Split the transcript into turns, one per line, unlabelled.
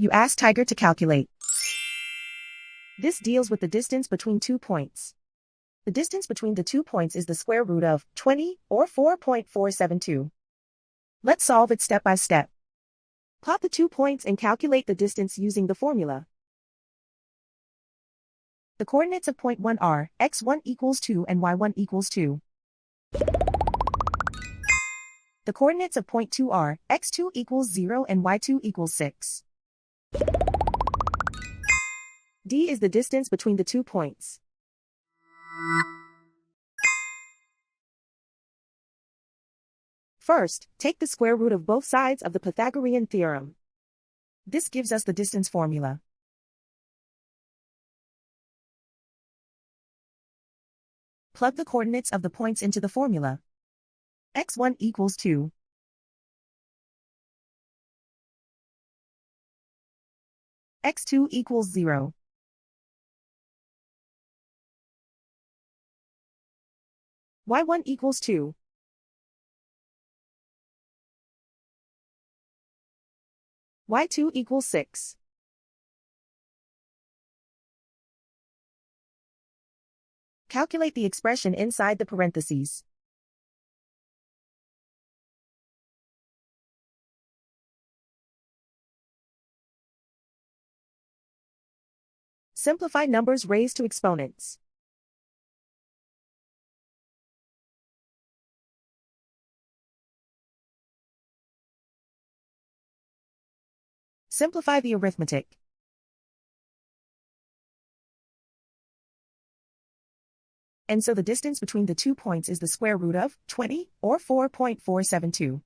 You ask Tiger to calculate. This deals with the distance between 2 points. The distance between the 2 points is the square root of 20, or 4.472. Let's solve it step by step. Plot the 2 points and calculate the distance using the formula. The coordinates of point 1 are x1 equals 2 and y1 equals 2. The coordinates of point 2 are x2 equals 0 and y2 equals 6. D is the distance between the 2 points. First, take the square root of both sides of the Pythagorean theorem. This gives us the distance formula. Plug the coordinates of the points into the formula. x1 equals 2. x2 equals 0. y1 equals 2. y2 equals 6. Calculate the expression inside the parentheses. Simplify numbers raised to exponents. Simplify the arithmetic. And so the distance between the 2 points is the square root of 20, or 4.472.